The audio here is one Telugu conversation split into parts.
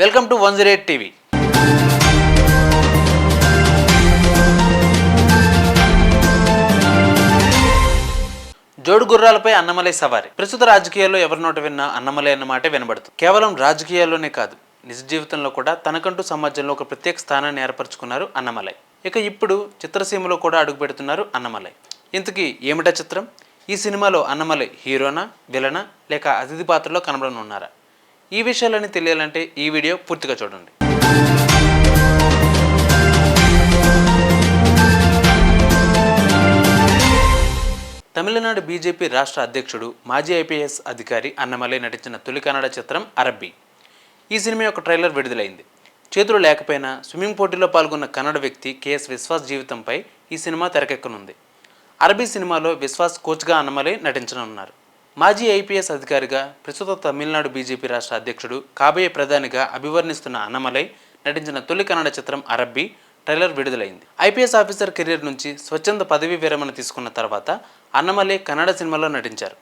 Welcome to 108 TV. జోడు గుర్రాలపై అన్నమలై సవారి. ప్రస్తుత రాజకీయాల్లో ఎవరి నోట విన్నా అన్నమలై అన్న మాటే వినబడుతుంది. కేవలం రాజకీయాల్లోనే కాదు, నిజ జీవితంలో కూడా తనకంటూ సమాజంలో ఒక ప్రత్యేక స్థానాన్ని ఏర్పరచుకున్నారు అన్నమలై. ఇక ఇప్పుడు చిత్రసీమలో కూడా అడుగు పెడుతున్నారు అన్నమలై. ఇంతకీ ఏమిటా చిత్రం? ఈ సినిమాలో అన్నమలై హీరోనా, విలనా లేక అతిథి పాత్రలో కనబడనున్నారా? ఈ విషయాలన్నీ తెలియాలంటే ఈ వీడియో పూర్తిగా చూడండి. తమిళనాడు బీజేపీ రాష్ట్ర అధ్యక్షుడు, మాజీ ఐపీఎస్ అధికారి అన్నమలై నటించిన తొలి కన్నడ చిత్రం అరబ్బీ. ఈ సినిమా యొక్క ట్రైలర్ విడుదలైంది. చేతులు లేకపోయినా స్విమ్మింగ్ పోటీలో పాల్గొన్న కన్నడ వ్యక్తి కేఎస్ విశ్వాస్ జీవితంపై ఈ సినిమా తెరకెక్కనుంది. అరబ్బీ సినిమాలో విశ్వాస్ కోచ్గా అన్నమలై నటించనున్నారు. మాజీ ఐపీఎస్ అధికారిగా, ప్రస్తుత తమిళనాడు బీజేపీ రాష్ట్ర అధ్యక్షుడు, కాబోయే ప్రధానిగా అభివర్ణిస్తున్న అన్నమలై నటించిన తొలి కన్నడ చిత్రం అరబ్బీ ట్రైలర్ విడుదలైంది. ఐపీఎస్ ఆఫీసర్ కెరీర్ నుంచి స్వచ్ఛంద పదవీ విరమణ తీసుకున్న తర్వాత అన్నమలై కన్నడ సినిమాలో నటించారు.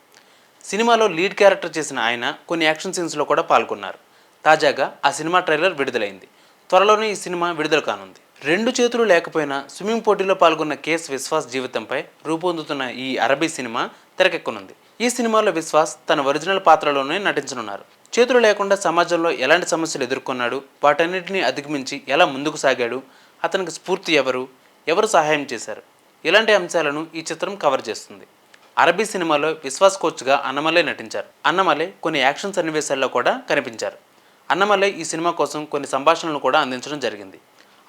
సినిమాలో లీడ్ క్యారెక్టర్ చేసిన ఆయన కొన్ని యాక్షన్ సీన్స్లో కూడా పాల్గొన్నారు. తాజాగా ఆ సినిమా ట్రైలర్ విడుదలైంది. త్వరలోనే ఈ సినిమా విడుదల కానుంది. రెండు చేతులు లేకపోయినా స్విమ్మింగ్ పోటీలో పాల్గొన్న కేఎస్ విశ్వాస్ జీవితంపై రూపొందుతున్న ఈ అరబ్బీ సినిమా తెరకెక్కనుంది. ఈ సినిమాలో విశ్వాస్ తన ఒరిజినల్ పాత్రలోనే నటించనున్నారు. చేతులు లేకుండా సమాజంలో ఎలాంటి సమస్యలు ఎదుర్కొన్నాడు, వాటన్నిటిని అధిగమించి ఎలా ముందుకు సాగాడు, అతనికి స్ఫూర్తి ఎవరు సహాయం చేశారు, ఇలాంటి అంశాలను ఈ చిత్రం కవర్ చేస్తుంది. అరబ్బీ సినిమాలో విశ్వాస్ కోచ్గా అన్నమలై నటించారు. అన్నమలై కొన్ని యాక్షన్ సన్నివేశాల్లో కూడా కనిపించారు. అన్నమలై ఈ సినిమా కోసం కొన్ని సంభాషణలను కూడా అందించడం జరిగింది.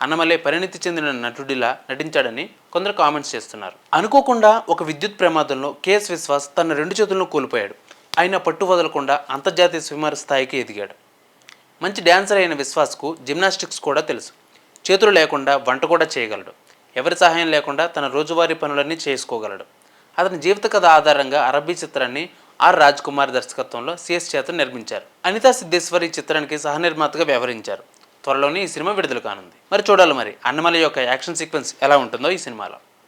అన్నమలై పరిణితి చెందిన నటుడిలా నటించాడని కొందరు కామెంట్స్ చేస్తున్నారు. అనుకోకుండా ఒక విద్యుత్ ప్రమాదంలో కేఎస్ విశ్వాస్ తన రెండు చేతులను కోల్పోయాడు. ఆయన పట్టు వదలకుండా అంతర్జాతీయ స్విమ్మర్ స్థాయికి ఎదిగాడు. మంచి డ్యాన్సర్ అయిన విశ్వాస్కు జిమ్నాస్టిక్స్ కూడా తెలుసు. చేతులు లేకుండా వంట కూడా చేయగలడు. ఎవరి సహాయం లేకుండా తన రోజువారీ పనులన్నీ చేసుకోగలడు. అతని జీవిత కథ ఆధారంగా అరబ్బీ చిత్రాన్ని ఆర్ రాజ్ కుమార్ దర్శకత్వంలో సిఎస్ చేత నిర్మించారు. అనితా సిద్ధేశ్వర్ ఈ చిత్రానికి సహనిర్మాతగా వ్యవహరించారు. త్వరలోనే ఈ సినిమా విడుదల కానుంది. మరి చూడాలి అన్నమలై యొక్క యాక్షన్ సీక్వెన్స్ ఎలా ఉంటుందో ఈ సినిమాలో.